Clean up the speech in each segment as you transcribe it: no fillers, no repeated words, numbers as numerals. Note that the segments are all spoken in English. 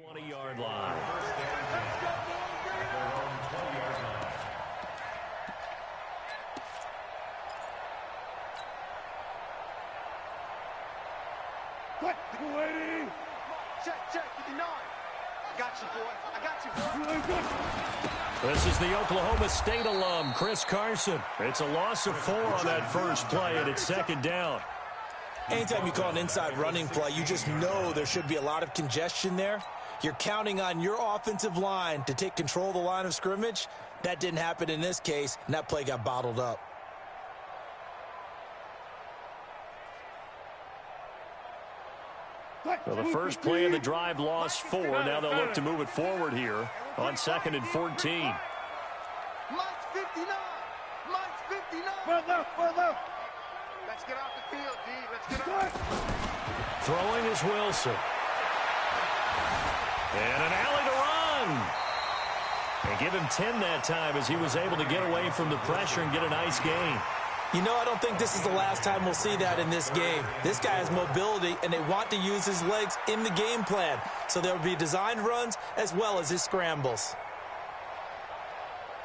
20-yard line. Check, 59. I got you, boy. I got you, boy. This is the Oklahoma State alum, Chris Carson. It's a loss of 4 on that first play, and it's second down. Anytime you call an inside running play, you just know there should be a lot of congestion there. You're counting on your offensive line to take control of the line of scrimmage. That didn't happen in this case, and that play got bottled up. So the first play of the drive lost 4. Now they'll look to move it forward here on 2nd and 14. Mike's 59. Mike's 59. Further. Let's get off the field, D. Let's get off. Throwing is Wilson. And an alley to run. And give him 10 that time as he was able to get away from the pressure and get a nice gain. You know, I don't think this is the last time we'll see that in this game. This guy has mobility, and they want to use his legs in the game plan. So there will be designed runs as well as his scrambles.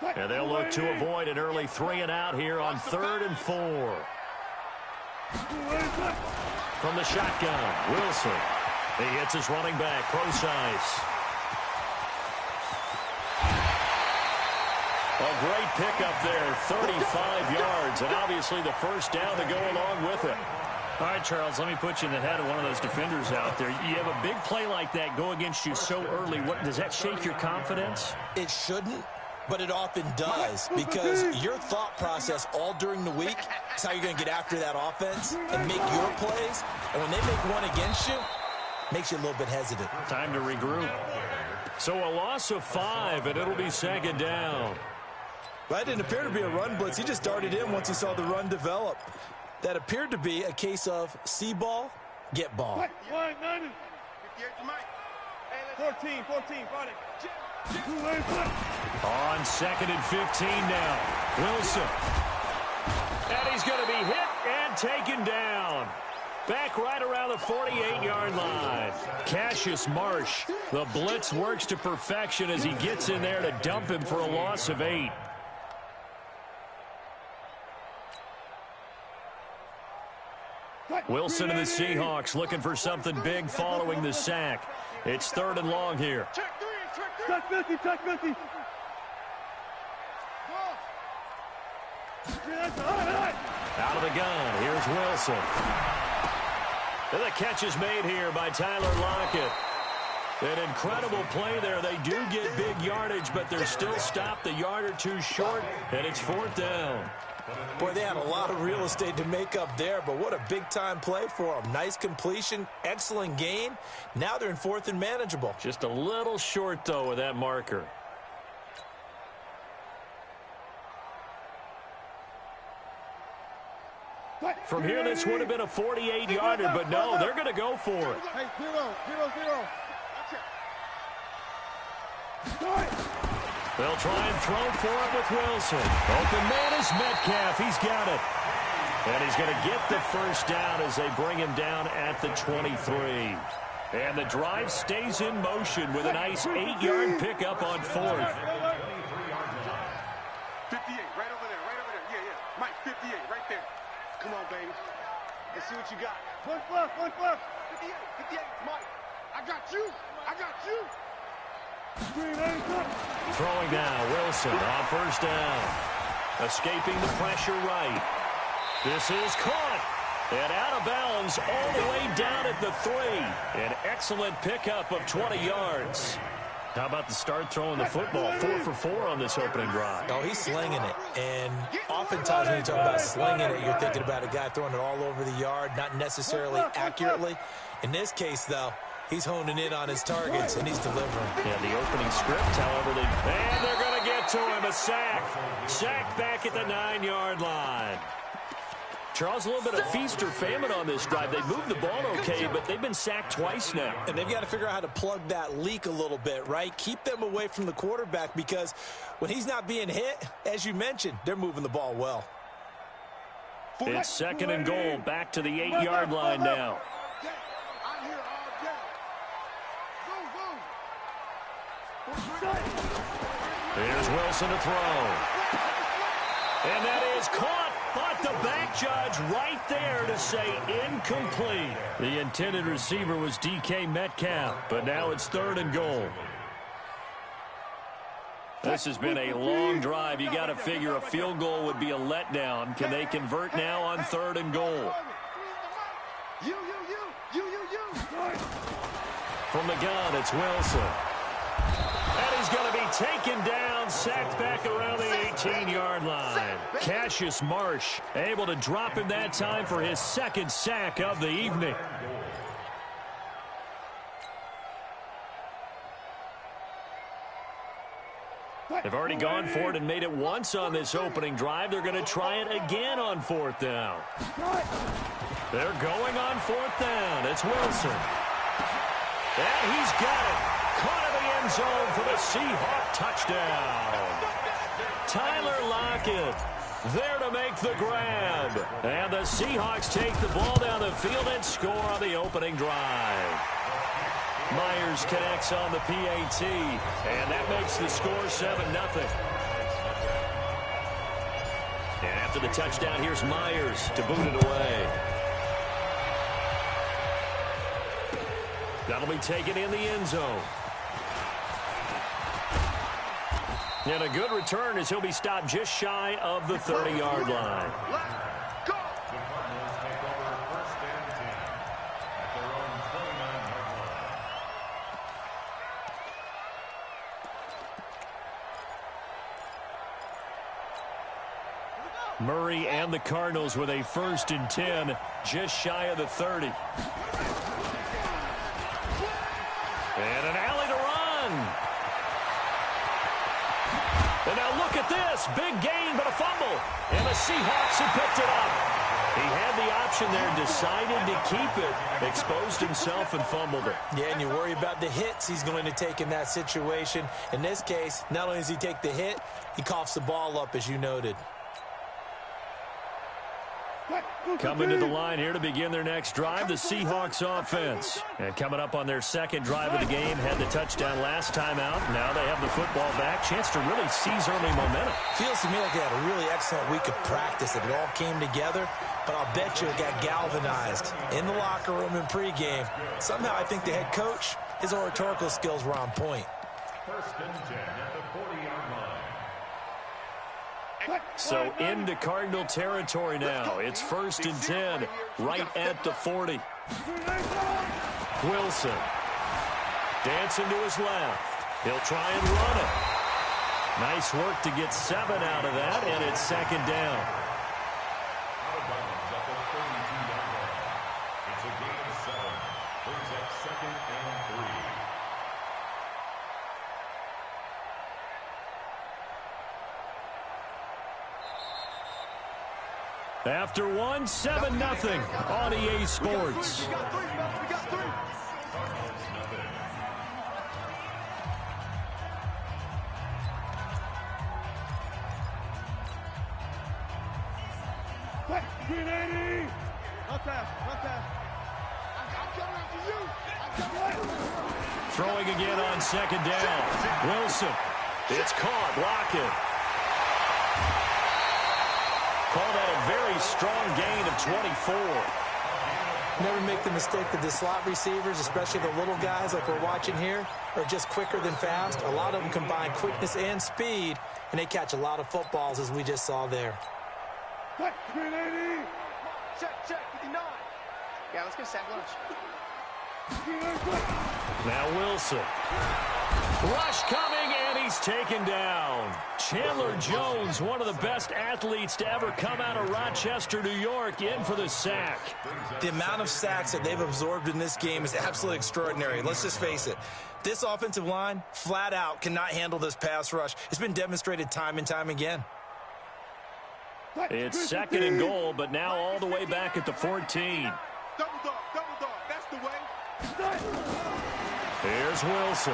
And they'll look to avoid an early 3 and out here on 3rd and 4. From the shotgun, Wilson. He hits his running back, Procise. A great pickup there, 35 yards, and obviously the first down to go along with it. All right, Charles, let me put you in the head of one of those defenders out there. You have a big play like that go against you so early. Does that shake your confidence? It shouldn't, but it often does, because your thought process all during the week is how you're going to get after that offense and make your plays. And when they make one against you, it makes you a little bit hesitant. Time to regroup. So a loss of 5, and it'll be second down. That didn't appear to be a run blitz. He just darted in once he saw the run develop. That appeared to be a case of see ball, get ball. 58 to Mike. 14, got it. On 2nd and 15 now. Wilson. And he's going to be hit and taken down. Back right around the 48-yard line. Cassius Marsh. The blitz works to perfection as he gets in there to dump him for a loss of 8. Wilson and the Seahawks looking for something big following the sack. It's 3rd and long here. Check 50. Out of the gun, here's Wilson. And the catch is made here by Tyler Lockett. An incredible play there. They do get big yardage, but they're still stopped a yard or 2 short, and it's 4th down. Boy, they had a lot of real estate to make up there, but what a big-time play for them. Nice completion, excellent gain. Now they're in 4th and manageable. Just a little short, though, with that marker. From here, this would have been a 48-yarder, but no, they're going to go for it. Hey, 0. They'll try and throw for it with Wilson. Open man is Metcalf. He's got it. And he's going to get the first down as they bring him down at the 23. And the drive stays in motion with a nice 8-yard pickup on 4th. 58, right over there. Yeah. Mike, 58, right there. Come on, baby. Let's see what you got. One left. 58, Mike. I got you. Throwing now, Wilson on first down. Escaping the pressure right. This is caught. And out of bounds all the way down at the 3. An excellent pickup of 20 yards. How about the start throwing the football? 4 for 4 on this opening drive. Oh, he's slinging it. And oftentimes when you talk about slinging it, you're thinking about a guy throwing it all over the yard, not necessarily accurately. In this case, though, he's honing in on his targets, and he's delivering. Yeah, the opening script, however, and they're going to get to him. A sack. Sack back at the 9-yard line. Charles, a little bit of feast or famine on this drive. They moved the ball okay, but they've been sacked twice now. And they've got to figure out how to plug that leak a little bit, right? Keep them away from the quarterback, because when he's not being hit, as you mentioned, they're moving the ball well. It's 2nd and goal, back to the 8-yard line now. Here's Wilson to throw. And that is caught. But the back judge right there to say incomplete. The intended receiver was DK Metcalf, but now it's 3rd and goal. This has been a long drive. You got to figure a field goal would be a letdown. Can they convert now on 3rd and goal? From the gun, it's Wilson. And he's going to be taken down, sacked back around the 18-yard line. Cassius Marsh able to drop him that time for his 2nd sack of the evening. They've already gone for it and made it once on this opening drive. They're going to try it again on 4th down. They're going on 4th down. It's Wilson. And he's got it. Caught in the end zone for the Seahawk touchdown. Tyler Lockett there to make the grab. And the Seahawks take the ball down the field and score on the opening drive. Myers connects on the PAT, and that makes the score 7-0. And after the touchdown, here's Myers to boot it away. That'll be taken in the end zone. And a good return as he'll be stopped just shy of the 30-yard line. Murray and the Cardinals with a 1st and 10, just shy of the 30. And an alley to run. And now look at this. Big gain, but a fumble. And the Seahawks have picked it up. He had the option there, decided to keep it, exposed himself and fumbled it. Yeah, and you worry about the hits he's going to take in that situation. In this case, not only does he take the hit, he coughs the ball up, as you noted. Coming to the line here to begin their next drive, the Seahawks offense. And coming up on their 2nd drive of the game, had the touchdown last time out. Now they have the football back. Chance to really seize early momentum. Feels to me like they had a really excellent week of practice. It all came together, but I'll bet you it got galvanized in the locker room in pregame. Somehow I think the head coach, his oratorical skills were on point. 1st and 10 at the 40-yard line. So into Cardinal territory now. It's 1st and 10 right at the 40. Wilson dancing to his left. He'll try and run it. Nice work to get 7 out of that, and it's 2nd down. Out of bounds at the 32-yard line. It's a gain of 7. Brings up 2nd and 3. After one, 7-0 on EA Sports. We got 3, fellas. We got 3. Cardinals nothing. Green 80. Not that. I'm coming after you. Throwing again on 2nd down. Wilson. It's caught. Lockett. Call that a very strong gain of 24. Never make the mistake that the slot receivers, especially the little guys like we're watching here, are just quicker than fast. A lot of them combine quickness and speed, and they catch a lot of footballs, as we just saw there. Green 80. Check, 59. Yeah, let's get sack lunch. Now Wilson. Rush coming, and he's taken down. Chandler Jones, one of the best athletes to ever come out of Rochester, New York, in for the sack. The amount of sacks that they've absorbed in this game is absolutely extraordinary. Let's just face it. This offensive line, flat out, cannot handle this pass rush. It's been demonstrated time and time again. It's 2nd and goal, but now all the way back at the 14. Double dog. That's the way. Here's Wilson.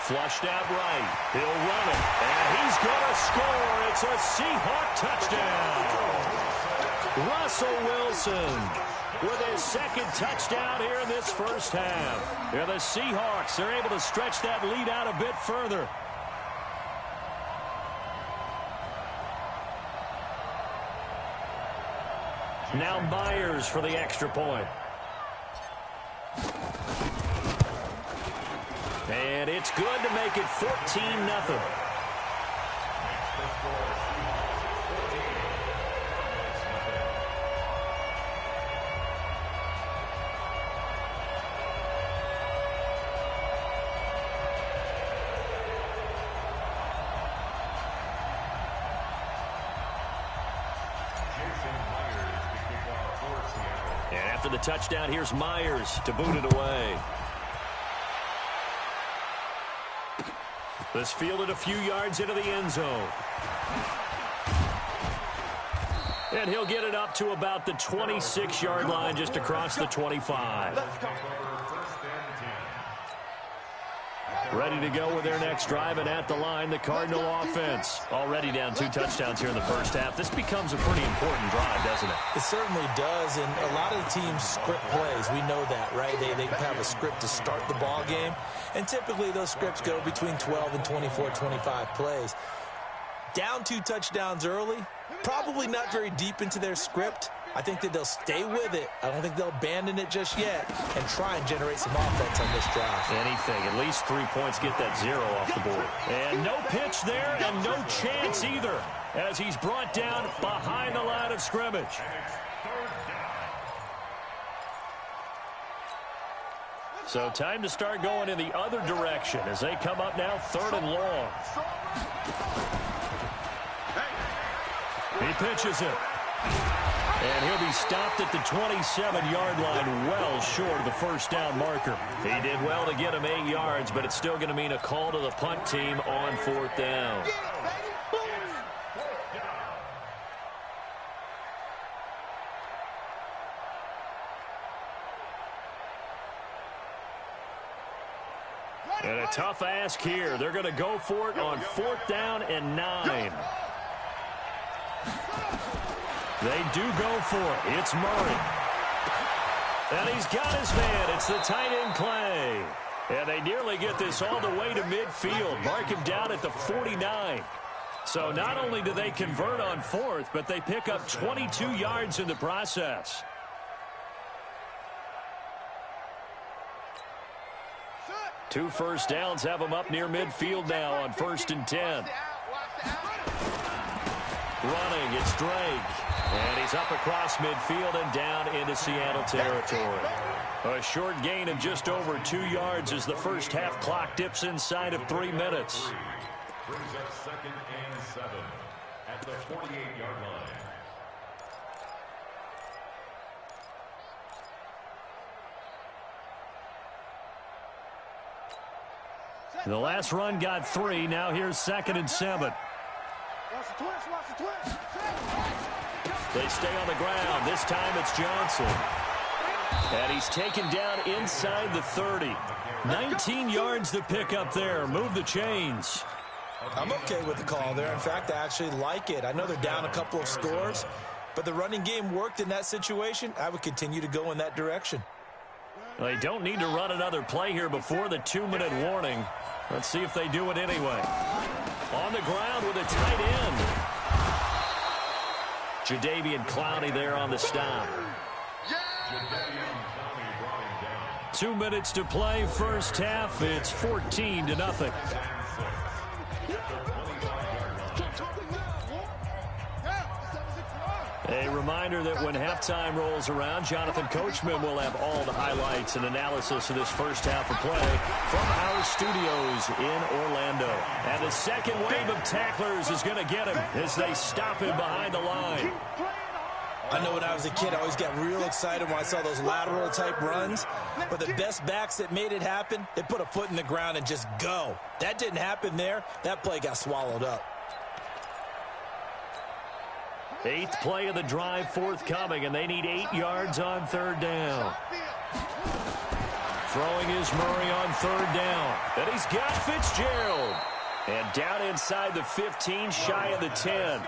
Flushed out right. He'll run it, and he's going to score. It's a Seahawk touchdown. Russell Wilson with his second touchdown here in this first half. Yeah, the Seahawks are able to stretch that lead out a bit further. Now Myers for the extra point. And it's good to make it 14-0. And after the touchdown, here's Myers to boot it away. This fielded a few yards into the end zone. And he'll get it up to about the 26-yard line, just across the 25. Ready to go with their next drive, and at the line, the Cardinal offense. Already down 2 touchdowns here in the first half. This becomes a pretty important drive, doesn't it? It certainly does, and a lot of the teams script plays. We know that, right? They have a script to start the ball game, and typically those scripts go between 12 and 24, 25 plays. Down 2 touchdowns early, probably not very deep into their script. I think that they'll stay with it. I don't think they'll abandon it just yet and try and generate some offense on this drive. Anything. At least 3 points, get that 0 off the board. And no pitch there and no chance either as he's brought down behind the line of scrimmage. So time to start going in the other direction as they come up now 3rd and long. He pitches it. And he'll be stopped at the 27-yard line, well short of the first down marker. He did well to get him 8 yards, but it's still going to mean a call to the punt team on 4th down. And a tough ask here. They're going to go for it on 4th down and 9. They do go for it. It's Murray. And he's got his man. It's the tight end Clay. And they nearly get this all the way to midfield. Mark him down at the 49. So not only do they convert on 4th, but they pick up 22 yards in the process. Two first downs have them up near midfield now on 1st and 10. Running, it's Drake. And he's up across midfield and down into Seattle territory. A short gain of just over 2 yards as the first half clock dips inside of 3 minutes. Brings up 2nd and 7 at the 48-yard line. The last run got 3. Now here's 2nd and 7. They stay on the ground. This time it's Johnson. And he's taken down inside the 30. 19 yards to pick up there. Move the chains. I'm okay with the call there. In fact, I actually like it. I know they're down a couple of scores, but the running game worked in that situation. I would continue to go in that direction. They don't need to run another play here before the 2-minute warning. Let's see if they do it anyway. On the ground with a tight end. Jadeveon Clowney there on the stop. 2 minutes to play, first half. It's 14-0. A reminder that when halftime rolls around, Jonathan Coachman will have all the highlights and analysis of this first half of play from our studios in Orlando. And the second wave of tacklers is going to get him as they stop him behind the line. I know when I was a kid, I always got real excited when I saw those lateral-type runs. But the best backs that made it happen, they put a foot in the ground and just go. That didn't happen there. That play got swallowed up. 8th play of the drive forthcoming, and they need 8 yards on 3rd down. Throwing is Murray on 3rd down. And he's got Fitzgerald. And down inside the 15, shy of the 10.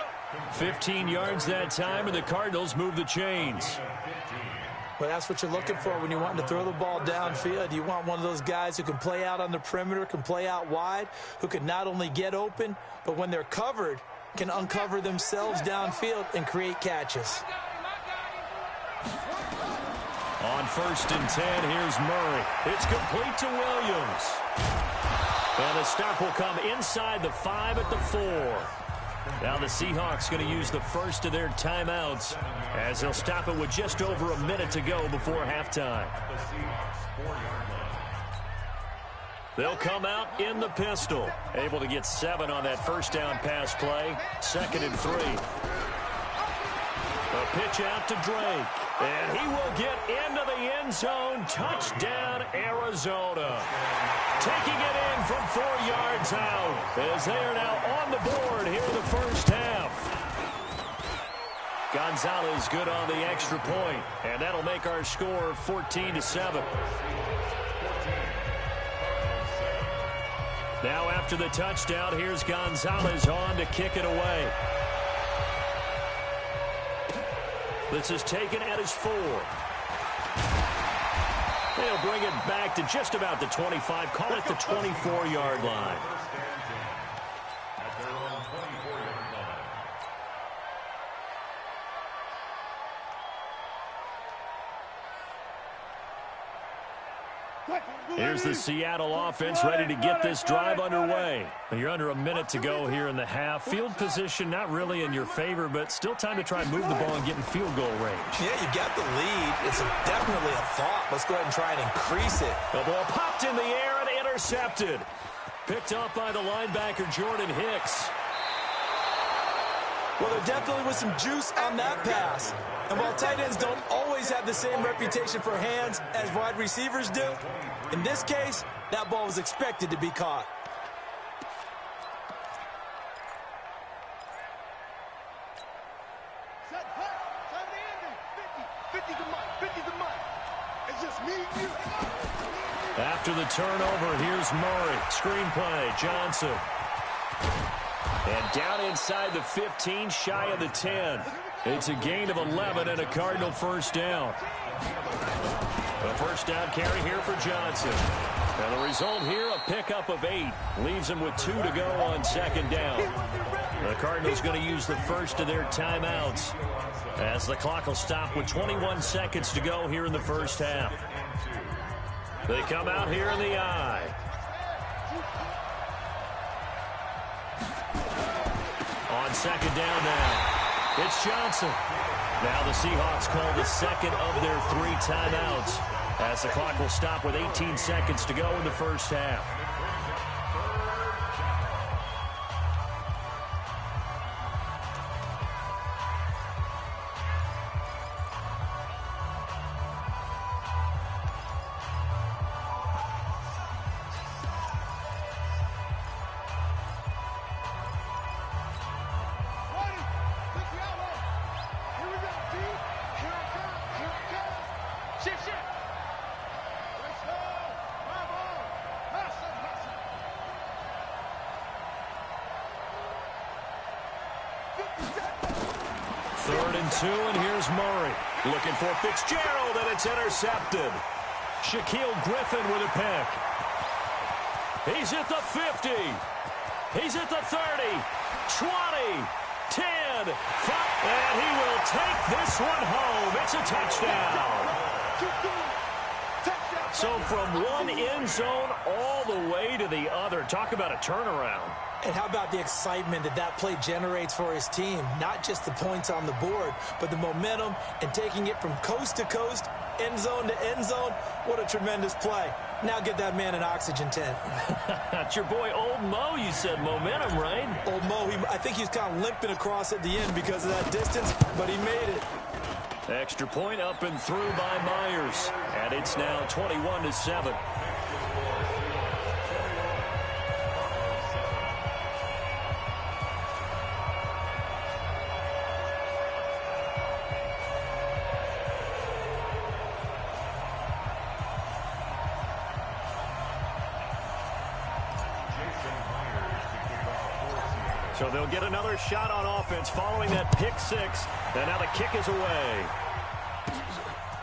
15 yards that time, and the Cardinals move the chains. Well, that's what you're looking for when you're wanting to throw the ball downfield. You want one of those guys who can play out on the perimeter, can play out wide, who can not only get open, but when they're covered, can uncover themselves downfield and create catches. On 1st and 10, here's Murray. It's complete to Williams. And the stop will come inside the 5 at the 4. Now the Seahawks going to use the first of their timeouts as they'll stop it with just over a minute to go before halftime. They'll come out in the pistol. Able to get 7 on that first down pass play. 2nd and 3. A pitch out to Drake. And he will get into the end zone. Touchdown, Arizona. Taking it in from 4 yards out as they are now on the board here in the first half. Gonzalez good on the extra point, and that'll make our score 14-7. Now after the touchdown, here's Gonzalez on to kick it away. This is taken at his 4. They'll bring it back to just about the 25. Call it the 24-yard line. Here's the Seattle offense ready to get this drive underway. You're under a minute to go here in the half. Field position not really in your favor, but still time to try and move the ball and get in field goal range. Yeah, you got the lead. It's definitely a thought. Let's go ahead and try and increase it. The ball popped in the air and intercepted. Picked up by the linebacker, Jordan Hicks. Well, there definitely was some juice on that pass. And while tight ends don't always have the same reputation for hands as wide receivers do, in this case, that ball was expected to be caught. Set, hut, 50 to Mike, 50 to Mike. It's just me and you. After the turnover, here's Murray. Screenplay, Johnson. And down inside the 15, shy of the 10. It's a gain of 11 and a Cardinal first down. A first down carry here for Johnson. And the result here, a pickup of 8. Leaves him with 2 to go on 2nd down. The Cardinals going to use the first of their timeouts as the clock will stop with 21 seconds to go here in the first half. They come out here in the I. On 2nd down now. It's Johnson. Now the Seahawks call the second of their 3 timeouts as the clock will stop with 18 seconds to go in the first half. And here's Murray. Looking for Fitzgerald, and it's intercepted. Shaquille Griffin with a pick. He's at the 50. He's at the 30. 20. 10. 5. And he will take this one home. It's a touchdown. So from one end zone all the way to the other. Talk about a turnaround. And how about the excitement that that play generates for his team? Not just the points on the board, but the momentum and taking it from coast to coast, end zone to end zone. What a tremendous play. Now get that man an oxygen tent. That's your boy Old Mo, you said. Momentum, right? Old Mo, I think he was kind of limping across at the end because of that distance, but he made it. Extra point up and through by Myers. And it's now 21-7. So they'll get another shot on offense following that pick six. And now the kick is away.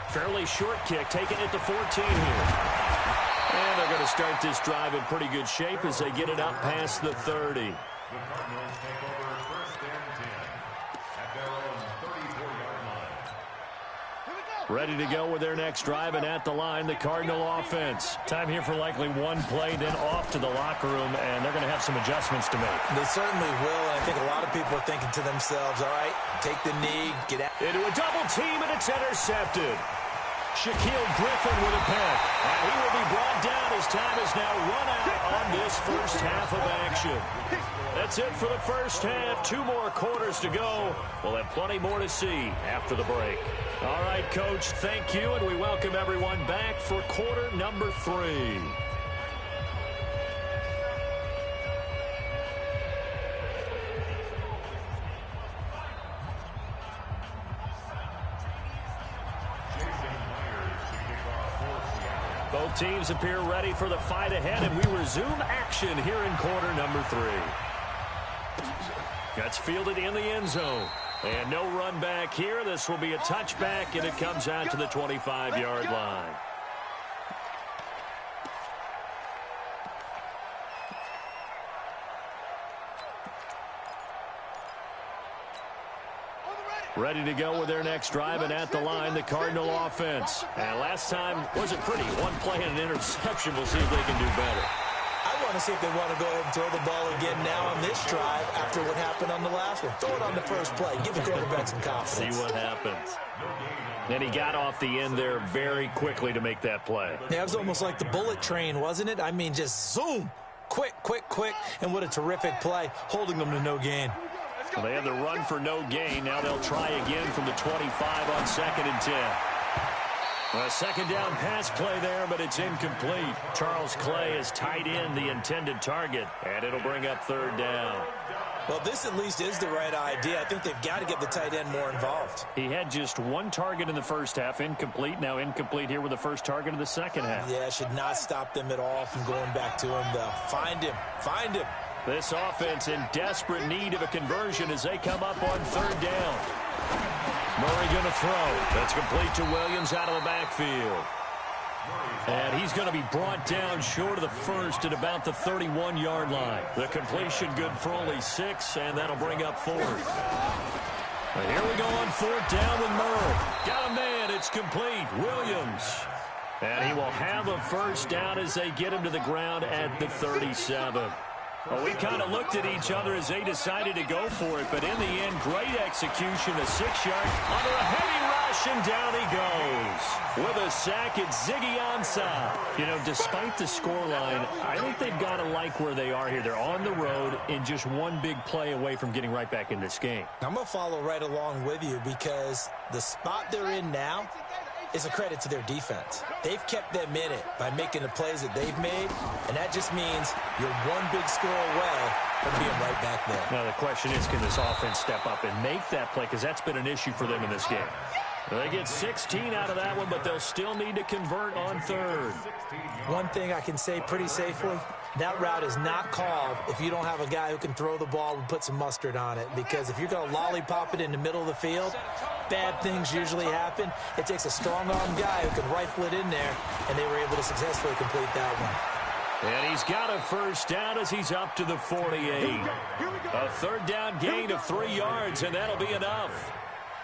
Fairly short kick, taking it to 14 here. And they're going to start this drive in pretty good shape as they get it up past the 30. The Cardinals take over 1st and 10 at their own 34-yard line. Ready to go with their next drive, and at the line, the Cardinal offense. Time here for likely one play, then off to the locker room, and they're going to have some adjustments to make. They certainly will, and I think a lot of people are thinking to themselves, all right, take the knee, get out. Into a double team, and it's intercepted. Shaquille Griffin with a pick, and he will be brought down as time is now run out on this first half of action. That's it for the first half. 2 more quarters to go. We'll have plenty more to see after the break. All right, Coach, thank you, and we welcome everyone back for quarter number 3. Both teams appear ready for the fight ahead, and we resume action here in quarter number 3. That's fielded in the end zone. And no run back here. This will be a touchback, and it comes out to the 25-yard line. Ready to go with their next drive, and at the line, the Cardinal offense. And last time wasn't pretty. One play and an interception. We'll see if they can do better. I want to see if they want to go ahead and throw the ball again now on this drive after what happened on the last one. Throw it on the first play. Give the quarterback some confidence. See what happens. And he got off the end there very quickly to make that play. Yeah, it was almost like the bullet train, wasn't it? I mean, just zoom. Quick, quick, quick. And what a terrific play, holding them to no gain. Well, they had the run for no gain. Now they'll try again from the 25 on 2nd and 10. A second down pass play there, but it's incomplete. Charles Clay is tied in the intended target, and it'll bring up 3rd down. Well, this at least is the right idea. I think they've got to get the tight end more involved. He had just 1 target in the first half, incomplete. Now incomplete here with the first target of the second half. Yeah, should not stop them at all from going back to him, though. Find him. Find him. This offense in desperate need of a conversion as they come up on 3rd down. Murray going to throw. That's complete to Williams out of the backfield. And he's going to be brought down short of the first at about the 31-yard line. The completion good for only 6, and that'll bring up 4th. And here we go on 4th down with Murray. Got a man. It's complete. Williams. And he will have a first down as they get him to the ground at the 37. Well, we kind of looked at each other as they decided to go for it, but in the end, great execution, a 6-yard under a heavy rush, and down he goes. With a sack, it's Ziggy Ansah. You know, despite the scoreline, I think they've got to like where they are here. They're on the road and just one big play away from getting right back in this game. I'm going to follow right along with you because the spot they're in now is a credit to their defense. They've kept them in it by making the plays that they've made, and that just means you're one big score away from being right back there. Now the question is, can this offense step up and make that play? Because that's been an issue for them in this game. They get 16 out of that one, but they'll still need to convert on 3rd. One thing I can say pretty safely, that route is not called if you don't have a guy who can throw the ball and put some mustard on it. Because if you're going to lollipop it in the middle of the field, bad things usually happen. It takes a strong-arm guy who can rifle it in there, and they were able to successfully complete that one. And he's got a first down as he's up to the 48. A 3rd down gain of 3 yards, and that'll be enough.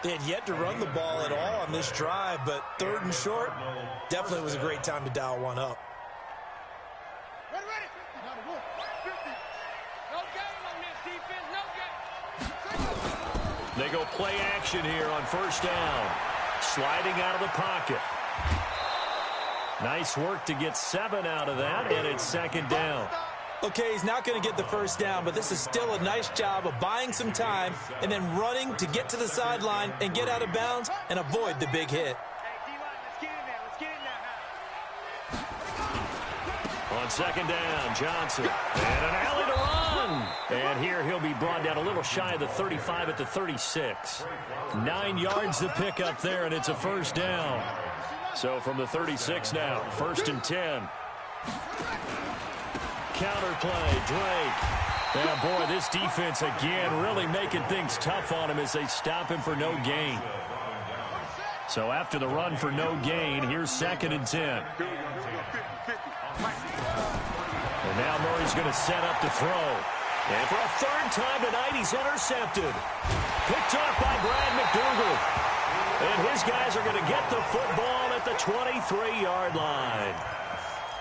They had yet to run the ball at all on this drive, but 3rd and short definitely was a great time to dial one up. Ready, ready. 50. No gain on this defense, no gain. They go play action here on 1st down. Sliding out of the pocket. Nice work to get 7 out of that, and it's 2nd down. Okay, he's not going to get the first down, but this is still a nice job of buying some time and then running to get to the sideline and get out of bounds and avoid the big hit. On 2nd down, Johnson. And an alley to run. And here he'll be brought down a little shy of the 35 at the 36. 9 yards to pick up there, and it's a first down. So from the 36 now, 1st and 10. Counter play, Drake. Yeah, boy, this defense again really making things tough on him as they stop him for no gain. So after the run for no gain, here's 2nd and 10. And now Murray's going to set up to throw. And for a 3rd time tonight, he's intercepted. Picked off by Brad McDougal. And his guys are going to get the football at the 23-yard line.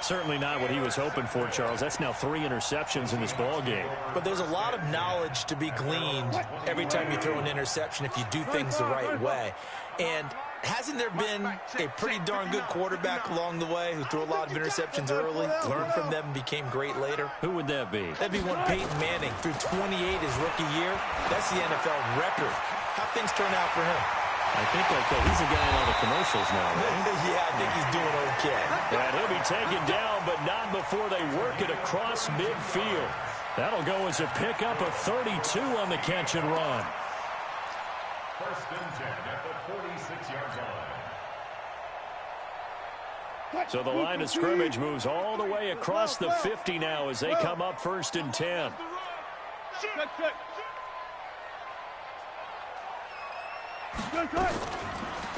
Certainly not what he was hoping for, Charles. That's now 3 interceptions in this ball game. But there's a lot of knowledge to be gleaned every time you throw an interception if you do things the right way. And hasn't there been a pretty darn good quarterback along the way who threw a lot of interceptions early, learned from them, and became great later? Who would that be? That'd be one Peyton Manning. Threw 28 his rookie year. That's the NFL record. How'd things turn out for him? I think he's a guy in all the commercials now, right? Yeah, I think he's doing okay. And he'll be taken down, but not before they work it across midfield. That'll go as a pickup of 32 on the catch and run. 1st and 10 at the 46-yard line. So the line of scrimmage moves all the way across the 50 now as they come up 1st and 10.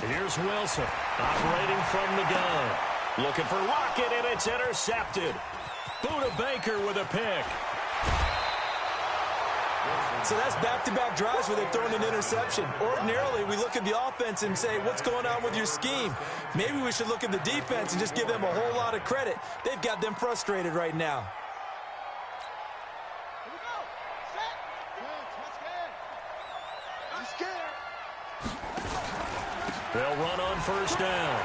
Here's Wilson operating from the gun. Looking for Lockett, and it's intercepted. Buda Baker with a pick. So that's back-to-back drives where they've thrown an interception. Ordinarily, we look at the offense and say, what's going on with your scheme? Maybe we should look at the defense and just give them a whole lot of credit. They've got them frustrated right now. They'll run on 1st down.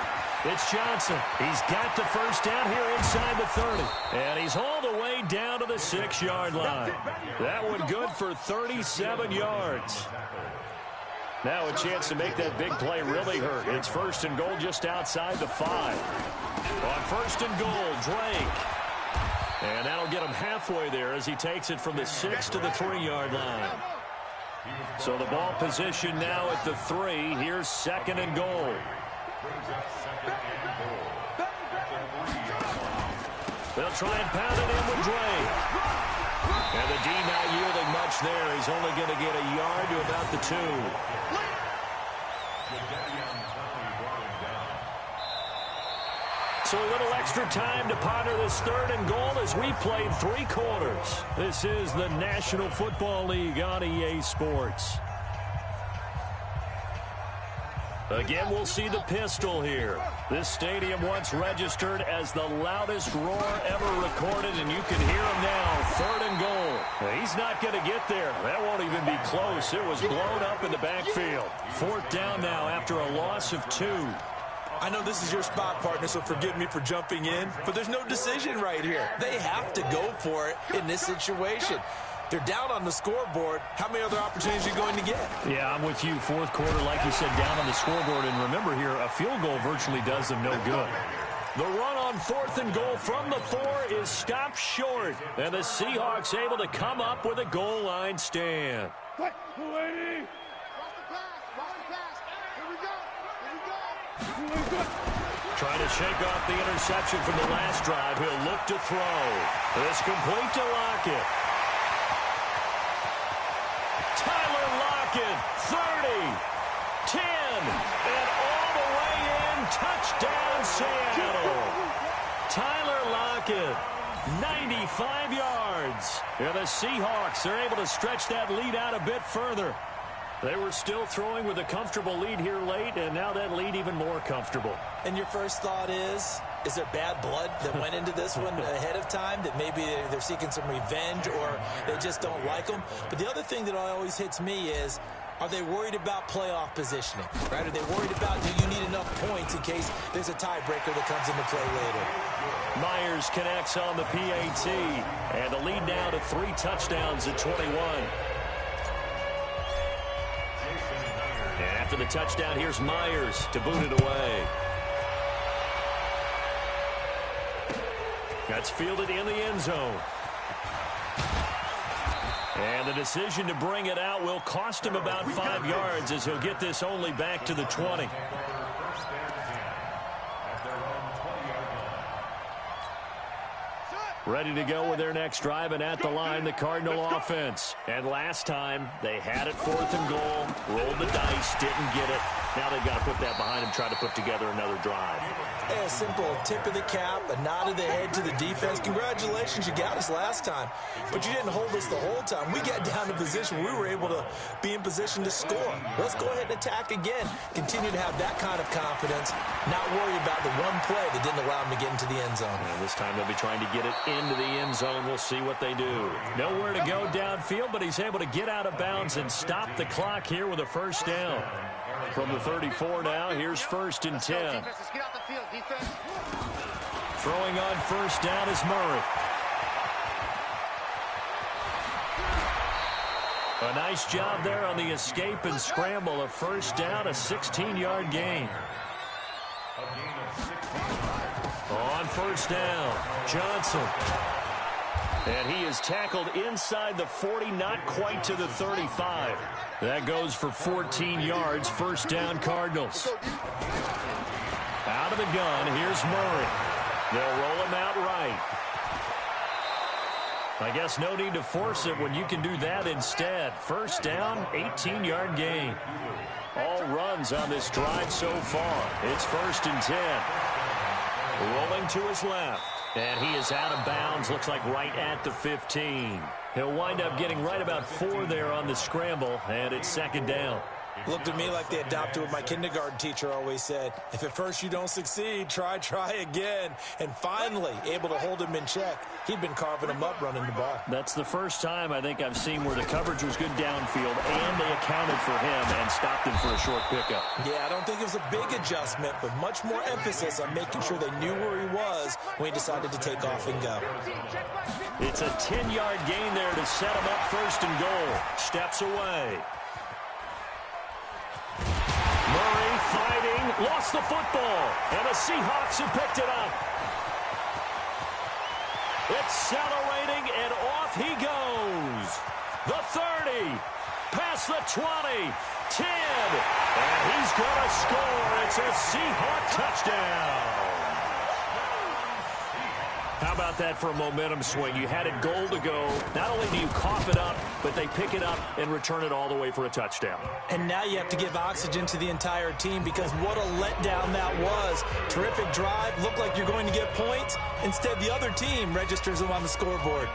It's Johnson. He's got the 1st down here inside the 30. And he's all the way down to the 6-yard line. That one good for 37 yards. Now a chance to make that big play really hurt. It's 1st and goal just outside the 5. On 1st and goal, Drake. And that'll get him halfway there as he takes it from the 6 to the 3-yard line. So the ball position now at the 3. Here's 2nd and goal. They'll try and pound it in with Drake. And the D not yielding much there. He's only going to get a yard to about the 2. So a little extra time to ponder this 3rd and goal as we played 3 quarters. This is the National Football League on EA Sports. Again, we'll see the pistol here. This stadium once registered as the loudest roar ever recorded, and you can hear him now. 3rd and goal. He's not going to get there. That won't even be close. It was blown up in the backfield. 4th down now after a loss of 2. I know this is your spot, partner, so forgive me for jumping in, but there's no decision right here. They have to go for it in this situation. They're down on the scoreboard. How many other opportunities are you going to get? Yeah, I'm with you. 4th quarter, like you said, down on the scoreboard. And remember here, a field goal virtually does them no good. The run on 4th and goal from the 4 is stopped short. And the Seahawks able to come up with a goal line stand. Trying to shake off the interception from the last drive. He'll look to throw. It's complete to Lockett. Tyler Lockett, 30, 10, and all the way in. Touchdown, Seattle. Tyler Lockett, 95 yards. And the Seahawks are able to stretch that lead out a bit further. They were still throwing with a comfortable lead here late, and now that lead even more comfortable. And your first thought is there bad blood that went into this one ahead of time, that maybe they're seeking some revenge or they just don't like them? But the other thing that always hits me is, are they worried about playoff positioning? Right? Are they worried about, do you need enough points in case there's a tiebreaker that comes into play later? Myers connects on the PAT, and the lead now to 3 touchdowns at 21. And after the touchdown, here's Myers to boot it away. That's fielded in the end zone. And the decision to bring it out will cost him about 5 yards as he'll get this only back to the 20. Ready to go with their next drive, and at the line, the Cardinal offense. And last time, they had it 4th and goal, rolled the dice, didn't get it. Now they've got to put that behind them, try to put together another drive. Yeah, a simple tip of the cap, a nod of the head to the defense. Congratulations, you got us last time. But you didn't hold us the whole time. We got down to position where we were able to be in position to score. Let's go ahead and attack again. Continue to have that kind of confidence, not worry about the one play that didn't allow them to get into the end zone. And this time they'll be trying to get it into the end zone. We'll see what they do. Nowhere to go downfield, but he's able to get out of bounds and stop the clock here with a first down. From the 34 now, here's 1st and 10. Let's get out the field, defense. Throwing on first down is Murray. A nice job there on the escape and scramble. A first down, a 16-yard gain. On first down, Johnson. And he is tackled inside the 40, not quite to the 35. That goes for 14 yards, first down Cardinals. Out of the gun, here's Murray. They'll roll him out right. I guess no need to force it when you can do that instead. First down, 18-yard gain. All runs on this drive so far. It's 1st and 10. Rolling to his left. And he is out of bounds, looks like right at the 15. He'll wind up getting right about 4 there on the scramble, and it's 2nd down. Looked to me like they adopted what my kindergarten teacher always said. If at first you don't succeed, try again. And finally, able to hold him in check. He'd been carving him up running the ball. That's the first time I think I've seen where the coverage was good downfield, and they accounted for him and stopped him for a short pickup. Yeah, I don't think it was a big adjustment, but much more emphasis on making sure they knew where he was when he decided to take off and go. It's a 10-yard gain there to set him up 1st and goal. Steps away. Murray fighting, lost the football, and the Seahawks have picked it up. Accelerating, and off he goes. The 30, past the 20, 10, and he's going to score. It's a Seahawk touchdown. How about that for a momentum swing? You had it goal to go. Not only do you cough it up, but they pick it up and return it all the way for a touchdown. And now you have to give oxygen to the entire team, because what a letdown that was. Terrific drive. Looked like you're going to get points. Instead, the other team registers them on the scoreboard.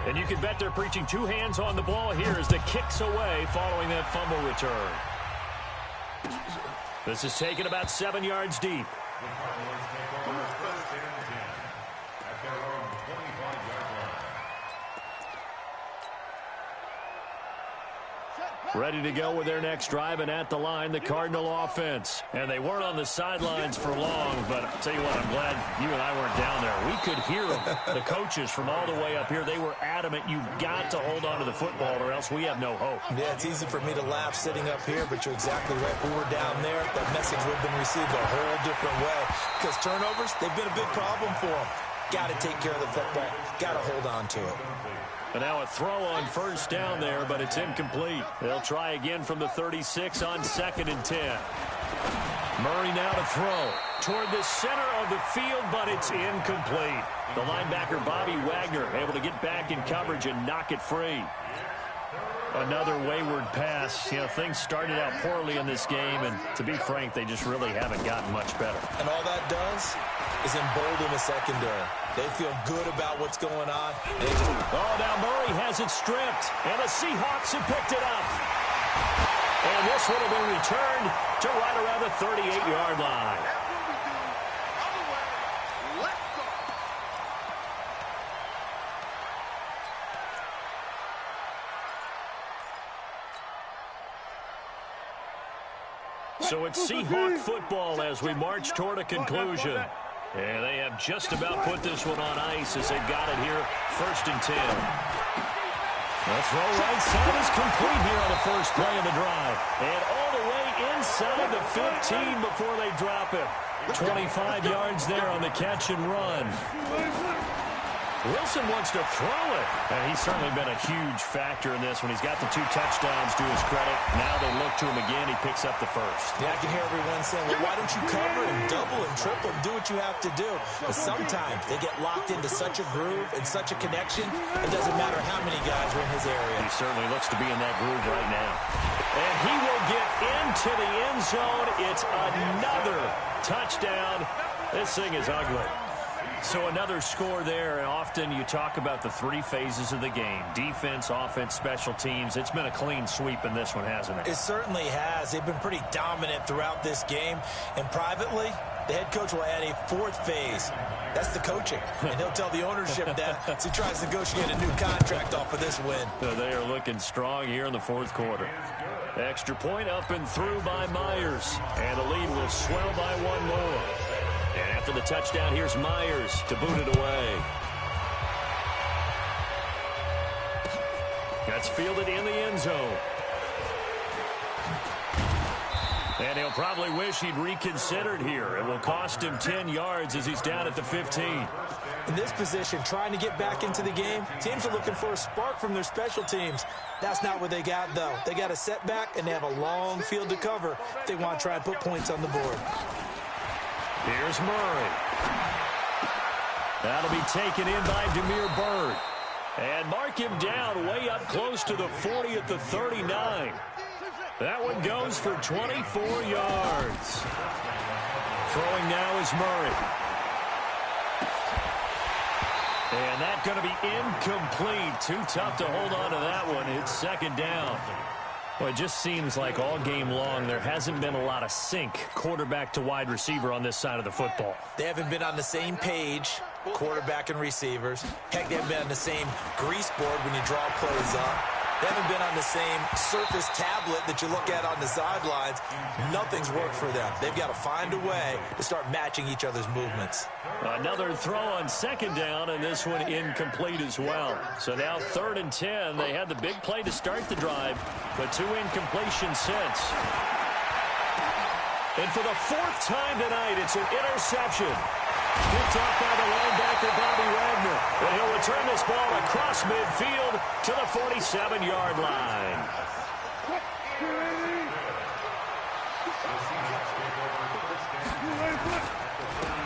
And you can bet they're preaching 2 hands on the ball here as the kick's away following that fumble return. This is taken about 7 yards deep. Ready to go with their next drive, and at the line, the Cardinal offense. And they weren't on the sidelines for long, but I'll tell you what, I'm glad you and I weren't down there. We could hear them. The coaches from all the way up here, they were adamant, you've got to hold on to the football or else we have no hope. Yeah, it's easy for me to laugh sitting up here, but you're exactly right. If we were down there, that message would have been received a whole different way. Because turnovers, they've been a big problem for them. Got to take care of the football. Got to hold on to it. And now a throw on first down there, but it's incomplete. They'll try again from the 36 on 2nd and 10. Murray now to throw toward the center of the field, but it's incomplete. The linebacker, Bobby Wagner, able to get back in coverage and knock it free. Another wayward pass. You know, things started out poorly in this game, and to be frank, they just really haven't gotten much better. And all that does is embolden the secondary. They feel good about what's going on. Oh, now Murray has it stripped, and the Seahawks have picked it up. And this would have been returned to right around the 38-yard line. So it's Seahawk football as we march toward a conclusion. And they have just about put this one on ice as they've got it here, 1st and 10. The throw right side is complete here on the first play of the drive. And all the way inside the 15 before they drop it. 25 yards there on the catch and run. Wilson wants to throw it. And he's certainly been a huge factor in this when he's got the 2 touchdowns to his credit. Now they look to him again. He picks up the first. Yeah, I can hear everyone saying, well, why don't you cover and double and triple and do what you have to do? But sometimes they get locked into such a groove and such a connection, it doesn't matter how many guys are in his area. He certainly looks to be in that groove right now. And he will get into the end zone. It's another touchdown. This thing is ugly. So another score there, and often you talk about the 3 phases of the game. Defense, offense, special teams. It's been a clean sweep in this one, hasn't it? It certainly has. They've been pretty dominant throughout this game. And privately, the head coach will add a 4th phase. That's the coaching. And he'll tell the ownership that as he tries to negotiate a new contract off of this win. So they are looking strong here in the 4th quarter. Extra point up and through by Myers. And the lead will swell by 1 more. And after the touchdown, here's Myers to boot it away. That's fielded in the end zone. And he'll probably wish he'd reconsidered here. It will cost him 10 yards as he's down at the 15. In this position, trying to get back into the game, teams are looking for a spark from their special teams. That's not what they got, though. They got a setback, and they have a long field to cover if they want to try and put points on the board. Here's Murray. That'll be taken in by Damiere Byrd. And mark him down way up close to the 40 at the 39. That one goes for 24 yards. Throwing now is Murray. And that's going to be incomplete. Too tough to hold on to that one. It's 2nd down. Well, it just seems like all game long there hasn't been a lot of sync quarterback to wide receiver on this side of the football. They haven't been on the same page, quarterback and receivers. Heck, they haven't been on the same grease board when you draw plays up. They haven't been on the same surface tablet that you look at on the sidelines. Nothing's worked for them. They've got to find a way to start matching each other's movements. Another throw on 2nd down, and this one incomplete as well. So now 3rd and 10. They had the big play to start the drive, but 2 incompletions since. And for the 4th time tonight, it's an interception. Picked off by the linebacker, Bobby Wagner. And he'll return this ball across midfield to the 47-yard line.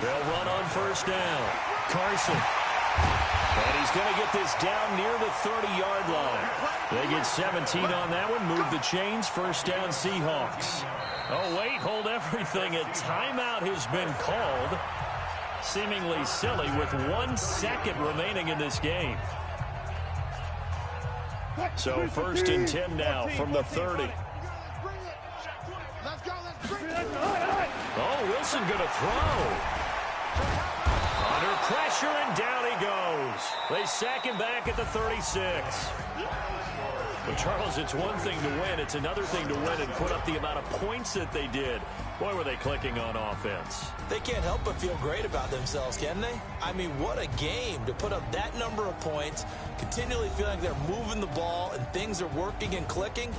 They'll run on 1st down. Carson. And he's going to get this down near the 30-yard line. They get 17 on that one. Move the chains. 1st down, Seahawks. Oh, wait, hold everything. A timeout has been called. Seemingly silly with 1 second remaining in this game. So 1st and 10 now from the 30. Oh, Wilson going to throw. Under pressure, and down he goes. They sack him back at the 36. Well, Charles, it's one thing to win. It's another thing to win and put up the amount of points that they did. Boy, were they clicking on offense. They can't help but feel great about themselves, can they? I mean, what a game to put up that number of points, continually feeling they're moving the ball and things are working and clicking.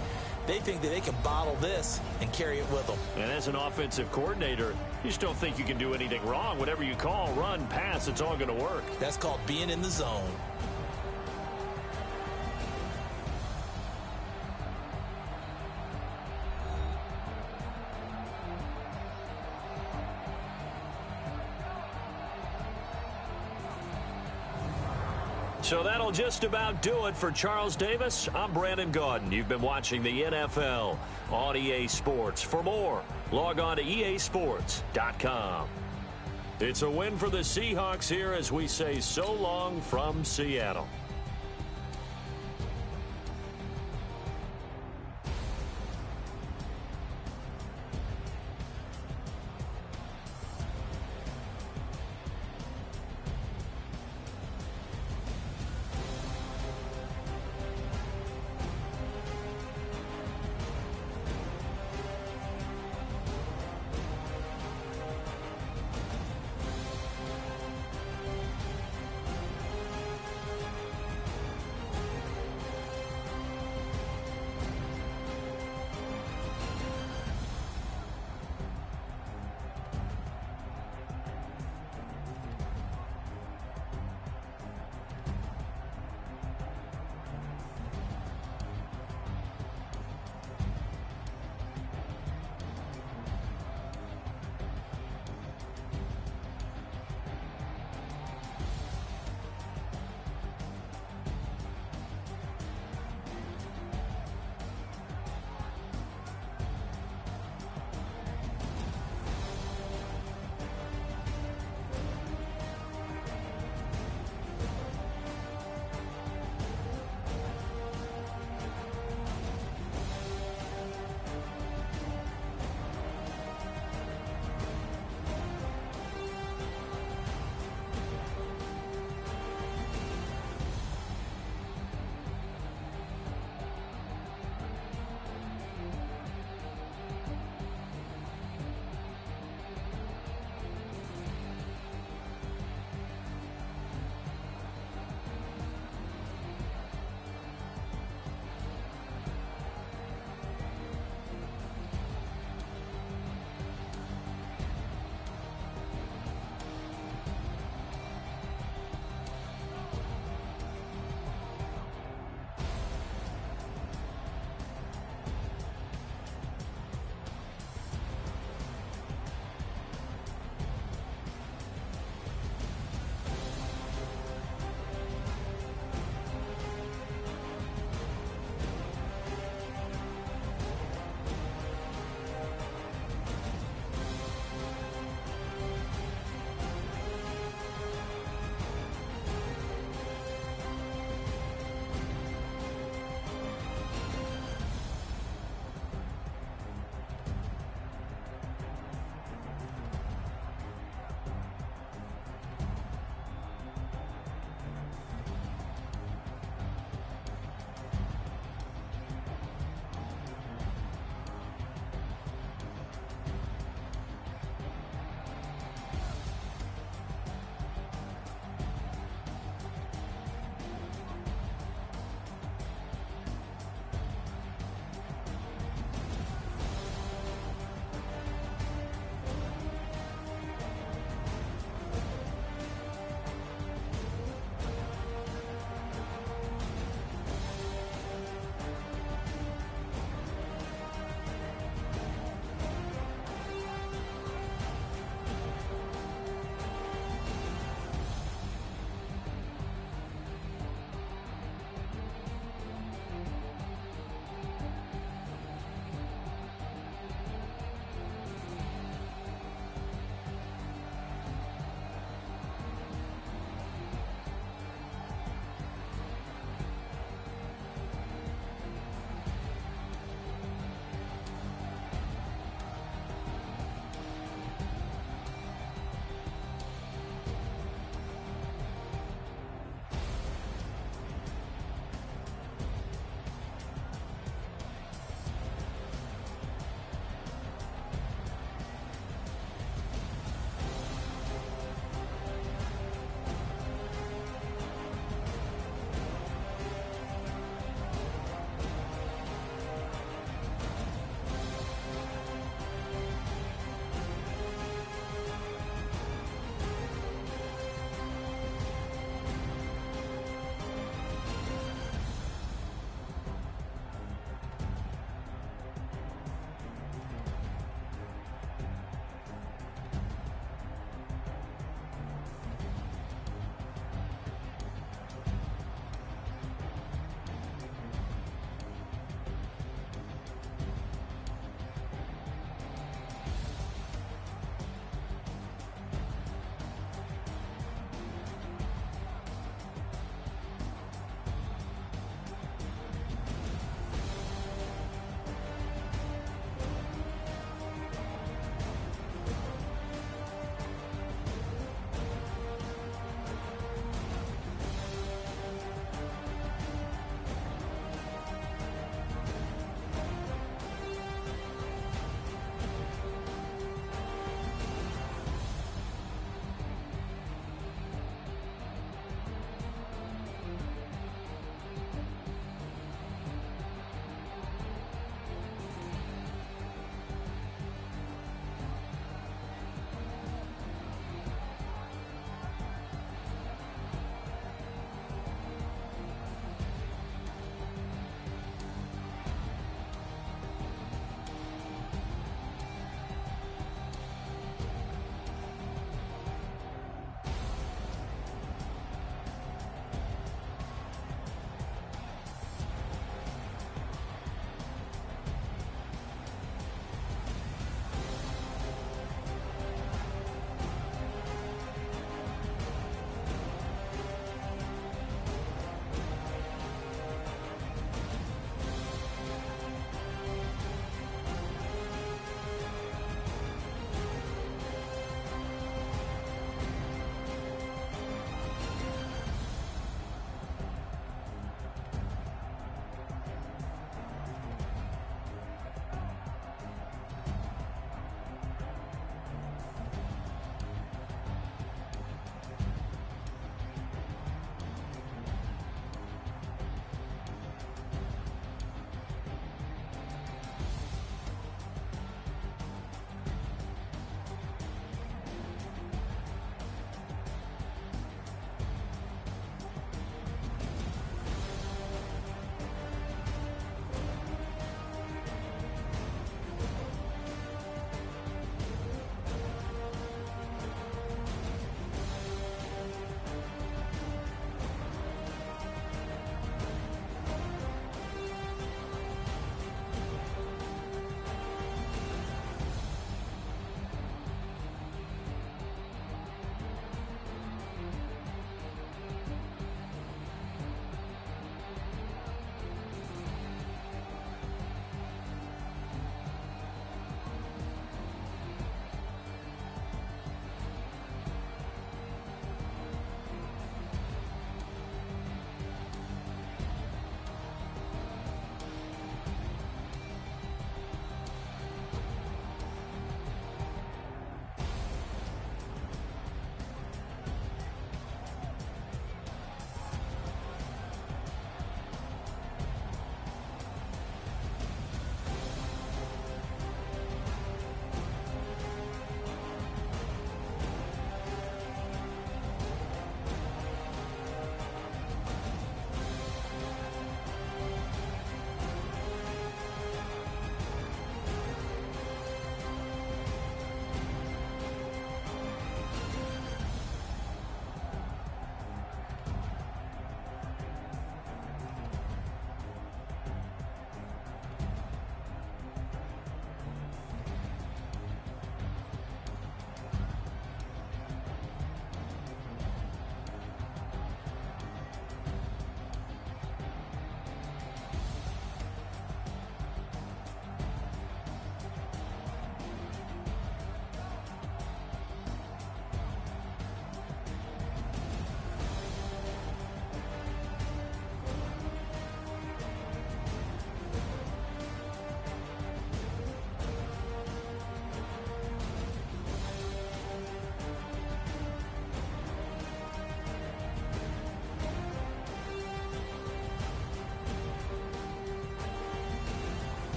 They think that they can bottle this and carry it with them. And as an offensive coordinator, you just don't think you can do anything wrong. Whatever you call, run, pass, it's all going to work. That's called being in the zone. So that'll just about do it for Charles Davis. I'm Brandon Gaudin. You've been watching the NFL on EA Sports. For more, log on to easports.com. It's a win for the Seahawks here as we say so long from Seattle.